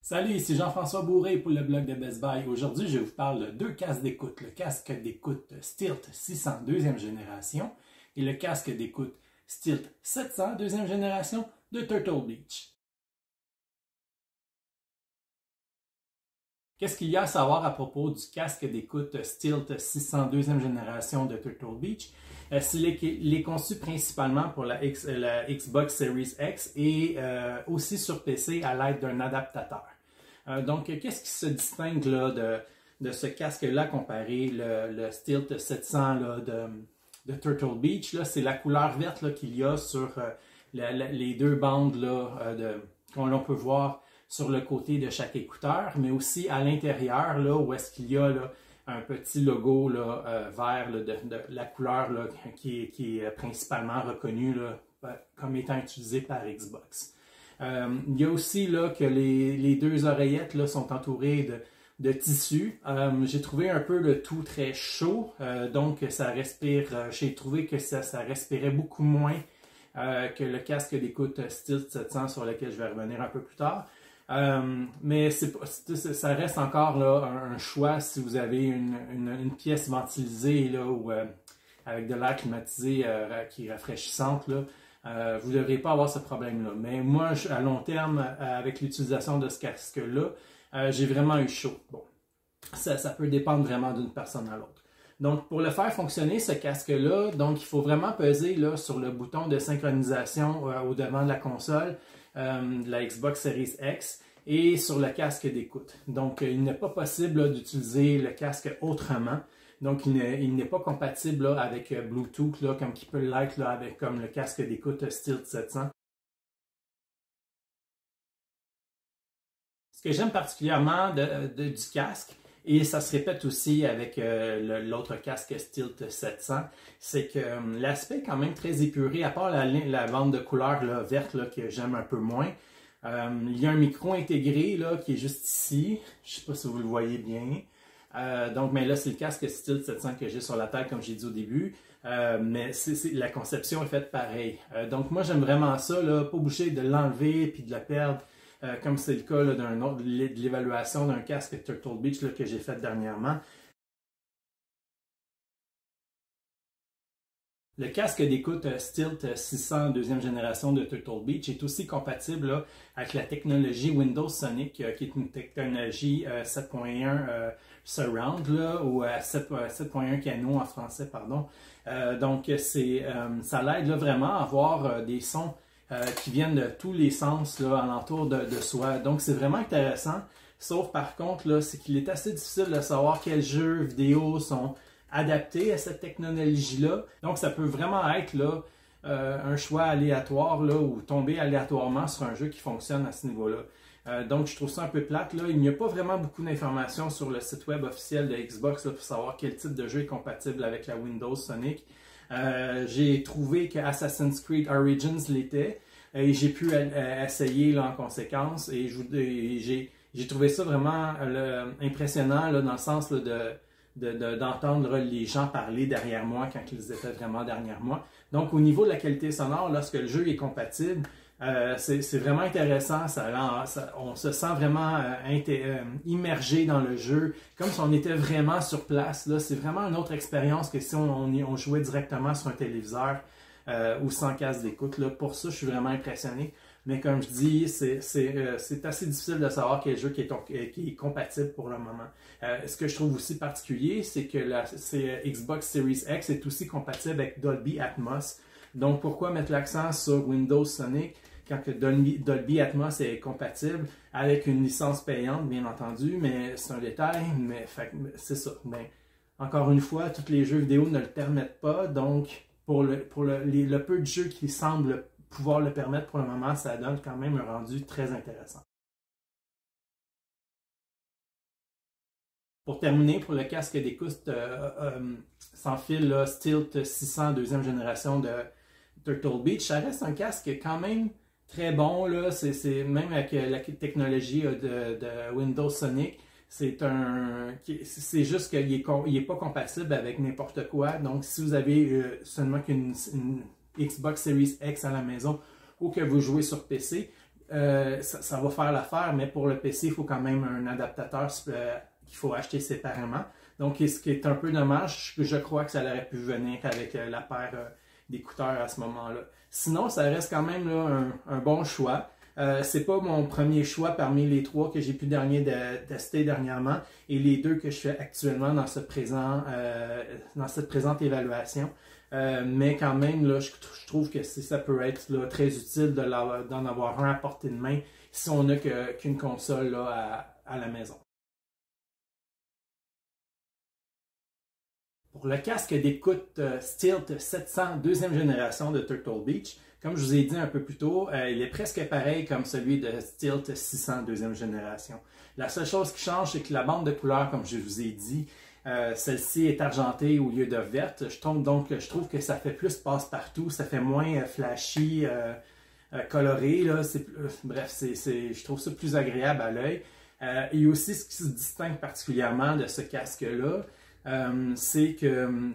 Salut, ici Jean-François Bourré pour le blog de Best Buy. Aujourd'hui, je vous parle de deux casques d'écoute. Le casque d'écoute Stilt 600 deuxième génération et le casque d'écoute Stilt 700 deuxième génération de Turtle Beach. Qu'est-ce qu'il y a à savoir à propos du casque d'écoute Stilt 600 deuxième génération de Turtle Beach? Il est conçu principalement pour la Xbox Series X et aussi sur PC à l'aide d'un adaptateur. Donc, qu'est-ce qui se distingue là, de ce casque-là comparé le Stilt 700 là, de Turtle Beach? C'est la couleur verte qu'il y a sur les deux bandes qu'on peut voir sur le côté de chaque écouteur, mais aussi à l'intérieur, où est-ce qu'il y a là, un petit logo vert de la couleur qui est principalement reconnue comme étant utilisée par Xbox. Il y a aussi là, que les deux oreillettes là, sont entourées de tissu. J'ai trouvé un peu le tout très chaud, donc ça respire. J'ai trouvé que ça respirait beaucoup moins que le casque d'écoute Stilt 700 sur lequel je vais revenir un peu plus tard. Mais ça reste encore là, un choix si vous avez une pièce ventilisée là, ou avec de l'air climatisé qui est rafraîchissante. Là, vous ne devriez pas avoir ce problème-là. Mais moi, à long terme, avec l'utilisation de ce casque-là, j'ai vraiment eu chaud. Bon, ça peut dépendre vraiment d'une personne à l'autre. Donc, pour le faire fonctionner, ce casque-là, donc il faut vraiment peser là, sur le bouton de synchronisation au devant de la console, de la Xbox Series X, et sur le casque d'écoute. Donc, il n'est pas possible d'utiliser le casque autrement. Donc, il n'est pas compatible là, avec Bluetooth, là, comme qui peut l'être comme le casque d'écoute Stilt 700. Ce que j'aime particulièrement du casque, et ça se répète aussi avec l'autre casque Stilt 700, c'est que l'aspect est quand même très épuré, à part la bande de couleur là, verte là, que j'aime un peu moins. Il y a un micro intégré là, qui est juste ici. Je ne sais pas si vous le voyez bien. Mais là, c'est le casque Stilt 700 que j'ai sur la tête, comme j'ai dit au début. Mais la conception est faite pareil. Donc moi, j'aime vraiment ça, là, pas bouger de l'enlever puis de la perdre, comme c'est le cas là, de l'évaluation d'un casque Turtle Beach là, que j'ai fait dernièrement. Le casque d'écoute Stilt 600 deuxième génération de Turtle Beach est aussi compatible là, avec la technologie Windows Sonic, qui est une technologie 7.1 Surround, là, ou 7.1 Cano en français, pardon. Donc, ça l'aide vraiment à avoir des sons qui viennent de tous les sens là, alentour de soi. Donc, c'est vraiment intéressant. Sauf par contre, c'est qu'il est assez difficile de savoir quels jeux vidéo sont adapté à cette technologie-là. Donc, ça peut vraiment être là, un choix aléatoire là, ou tomber aléatoirement sur un jeu qui fonctionne à ce niveau-là. Donc, je trouve ça un peu plate. Là. Il n'y a pas vraiment beaucoup d'informations sur le site web officiel de Xbox là, pour savoir quel type de jeu est compatible avec la Windows Sonic. J'ai trouvé que Assassin's Creed Origins l'était et j'ai pu essayer là, en conséquence. Et j'ai trouvé ça vraiment impressionnant là, dans le sens là, d'entendre les gens parler derrière moi quand ils étaient vraiment derrière moi. Donc, au niveau de la qualité sonore, lorsque le jeu est compatible, c'est vraiment intéressant. On se sent vraiment immergé dans le jeu, comme si on était vraiment sur place. C'est vraiment une autre expérience que si on jouait directement sur un téléviseur ou sans casque d'écoute. Pour ça, je suis vraiment impressionné. Mais comme je dis, c'est assez difficile de savoir quel jeu qui est compatible pour le moment. Ce que je trouve aussi particulier, c'est que la Xbox Series X est aussi compatible avec Dolby Atmos. Donc, pourquoi mettre l'accent sur Windows Sonic quand que Dolby Atmos est compatible avec une licence payante, bien entendu, mais c'est un détail, mais c'est ça. Mais, encore une fois, tous les jeux vidéo ne le permettent pas, donc pour le peu de jeux qui semblent pouvoir le permettre pour le moment, ça donne quand même un rendu très intéressant. Pour terminer, pour le casque d'écoute sans fil là, Stilt 600 deuxième génération de Turtle Beach, ça reste un casque quand même très bon. C'est même avec la technologie de Windows Sonic, c'est juste qu'il n'est pas compatible avec n'importe quoi. Donc, si vous avez seulement qu'une Xbox Series X à la maison ou que vous jouez sur PC, ça va faire l'affaire, mais pour le PC, il faut quand même un adaptateur qu'il faut acheter séparément. Donc, ce qui est un peu dommage, je crois que ça aurait pu venir avec la paire d'écouteurs à ce moment-là. Sinon, ça reste quand même là, un bon choix. C'est pas mon premier choix parmi les 3 que j'ai pu tester dernièrement et les 2 que je fais actuellement dans cette présente évaluation. Mais quand même, là, je trouve que ça peut être là, très utile d'en avoir un à portée de main si on n'a qu'une console là, à la maison. Pour le casque d'écoute Stilt 700 deuxième génération de Turtle Beach, comme je vous ai dit un peu plus tôt, il est presque pareil comme celui de Stilt 600 deuxième génération. La seule chose qui change, c'est que la bande de couleurs, comme je vous ai dit, celle-ci est argentée au lieu de verte. Je trouve que ça fait plus passe-partout, ça fait moins flashy, coloré. Là. Bref, je trouve ça plus agréable à l'œil. Et aussi, ce qui se distingue particulièrement de ce casque-là, c'est que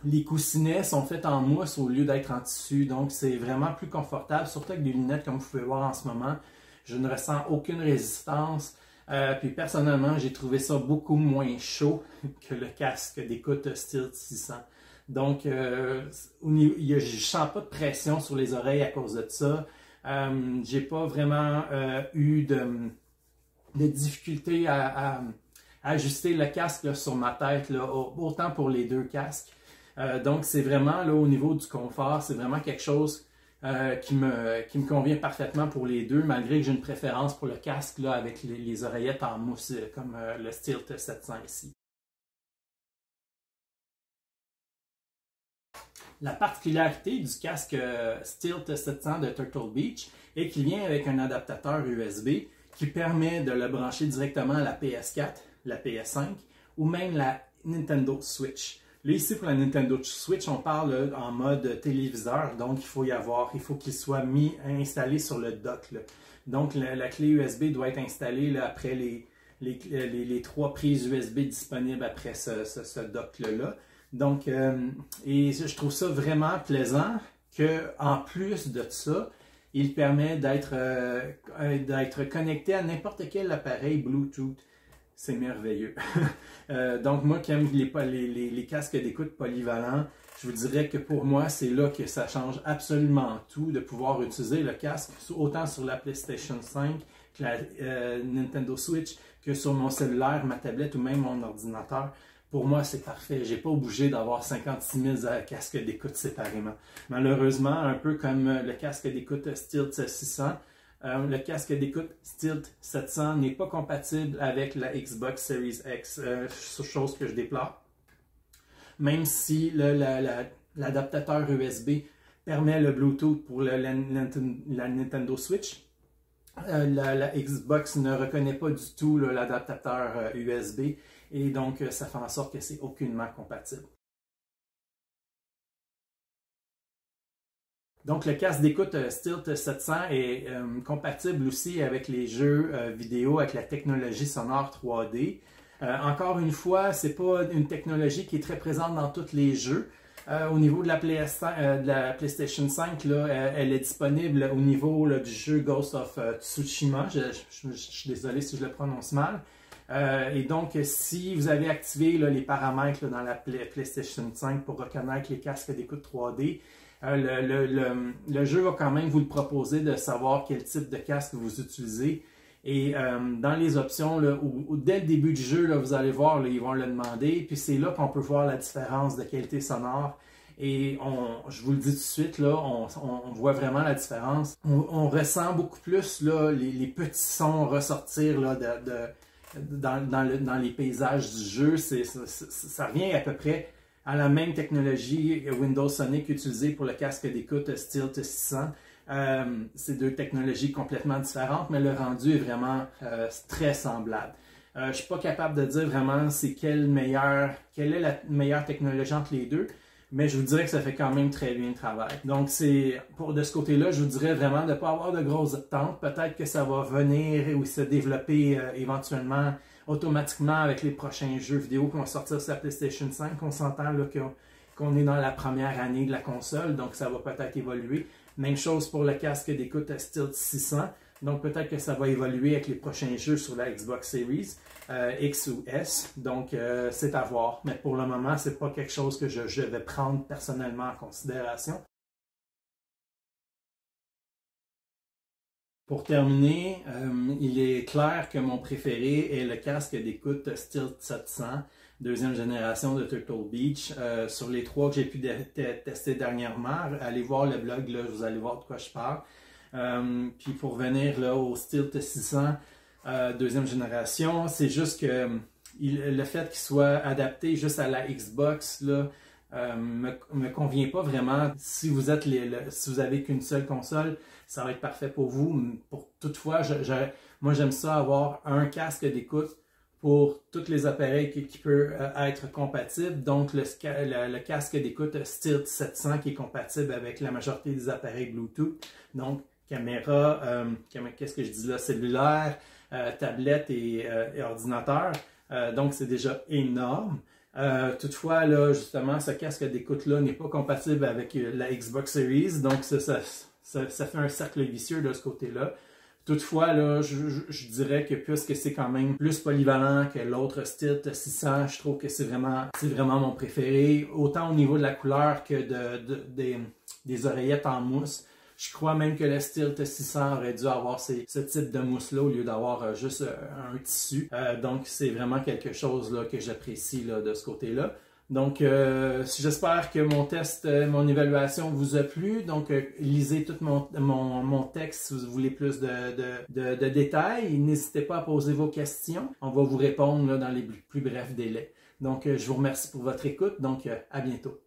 les coussinets sont faits en mousse au lieu d'être en tissu, donc c'est vraiment plus confortable, surtout avec des lunettes comme vous pouvez voir en ce moment. Je ne ressens aucune résistance, puis personnellement j'ai trouvé ça beaucoup moins chaud que le casque d'écoute Stilt 600. Donc je ne sens pas de pression sur les oreilles à cause de ça. J'ai pas vraiment eu de difficulté à ajuster le casque là, sur ma tête, là, autant pour les 2 casques. Donc, c'est vraiment, là, au niveau du confort, c'est vraiment quelque chose qui me convient parfaitement pour les 2, malgré que j'ai une préférence pour le casque là, avec les oreillettes en mousse, comme le Stilt 700 ici. La particularité du casque Stilt 700 de Turtle Beach est qu'il vient avec un adaptateur USB qui permet de le brancher directement à la PS4, la PS5 ou même la Nintendo Switch. Là, ici, pour la Nintendo Switch, on parle en mode téléviseur, donc il faut qu'il soit installé sur le dock. Là. Donc, la clé USB doit être installée là, après les 3 prises USB disponibles après ce dock-là. Donc, et je trouve ça vraiment plaisant qu'en plus de ça, il permet d'être connecté à n'importe quel appareil Bluetooth. C'est merveilleux. Donc, moi qui aime les casques d'écoute polyvalents, je vous dirais que pour moi, c'est là que ça change absolument tout de pouvoir utiliser le casque autant sur la PlayStation 5 que la Nintendo Switch que sur mon cellulaire, ma tablette ou même mon ordinateur. Pour moi, c'est parfait. J'ai pas obligé d'avoir 56 000 casques d'écoute séparément. Malheureusement, un peu comme le casque d'écoute Stilt 600, le casque d'écoute Stilt 700 n'est pas compatible avec la Xbox Series X, chose que je déplore. Même si l'adaptateur USB permet le Bluetooth pour la Nintendo Switch, la Xbox ne reconnaît pas du tout l'adaptateur USB et donc ça fait en sorte que c'est aucunement compatible. Donc, le casque d'écoute Stilt 700 est compatible aussi avec les jeux vidéo, avec la technologie sonore 3D. Encore une fois, ce n'est pas une technologie qui est très présente dans tous les jeux. Au niveau de la PlayStation 5, là, elle est disponible au niveau là, du jeu Ghost of Tsushima. Je suis désolé si je le prononce mal. Et donc, si vous avez activé là, les paramètres là, dans la PlayStation 5 pour reconnaître les casques d'écoute 3D, le jeu va quand même vous le proposer de savoir quel type de casque vous utilisez. Et dans les options, là, dès le début du jeu, là, vous allez voir, là, ils vont le demander. Puis c'est là qu'on peut voir la différence de qualité sonore. Et je vous le dis tout de suite, là, on voit vraiment la différence. On ressent beaucoup plus là, les petits sons ressortir là, dans les paysages du jeu. Ça revient à peu près à la même technologie Windows Sonic utilisée pour le casque d'écoute Stilt 600. C'est 2 technologies complètement différentes, mais le rendu est vraiment très semblable. Je ne suis pas capable de dire vraiment quelle est la meilleure technologie entre les 2, mais je vous dirais que ça fait quand même très bien le travail. Donc, de ce côté-là, je vous dirais vraiment de ne pas avoir de grosses attentes. Peut-être que ça va venir ou se développer éventuellement automatiquement avec les prochains jeux vidéo qui vont sortir sur la PlayStation 5. On s'entend qu'on est dans la première année de la console, donc ça va peut-être évoluer. Même chose pour le casque d'écoute Stilt 600. Donc peut-être que ça va évoluer avec les prochains jeux sur la Xbox Series X ou S. Donc c'est à voir. Mais pour le moment, c'est pas quelque chose que je vais prendre personnellement en considération. Pour terminer, il est clair que mon préféré est le casque d'écoute Stilt 700, deuxième génération de Turtle Beach. Sur les trois que j'ai pu tester dernièrement, allez voir le blog, là, vous allez voir de quoi je parle. Puis pour revenir là, au Stilt 600, deuxième génération, c'est juste que le fait qu'il soit adapté juste à la Xbox, là, me convient pas vraiment. Si vous êtes si vous avez qu'une seule console, ça va être parfait pour vous. Toutefois, moi j'aime ça avoir un casque d'écoute pour tous les appareils qui peut être compatible. Donc le casque d'écoute Stilt 700 qui est compatible avec la majorité des appareils Bluetooth. Donc caméra, qu'est-ce que je dis là, cellulaire, tablette et ordinateur. Donc c'est déjà énorme. Toutefois, là, justement, ce casque d'écoute-là n'est pas compatible avec la Xbox Series, donc ça fait un cercle vicieux de ce côté-là. Toutefois, là, je dirais que puisque c'est quand même plus polyvalent que l'autre Stilt 600, je trouve que c'est vraiment mon préféré, autant au niveau de la couleur que des oreillettes en mousse. Je crois même que le Stilt 600 aurait dû avoir ce type de mousse-là au lieu d'avoir juste un tissu. Donc, c'est vraiment quelque chose là, que j'apprécie de ce côté-là. Donc, j'espère que mon évaluation vous a plu. Donc, lisez tout mon texte si vous voulez plus de détails. N'hésitez pas à poser vos questions. On va vous répondre là, dans les plus brefs délais. Donc, je vous remercie pour votre écoute. Donc, à bientôt.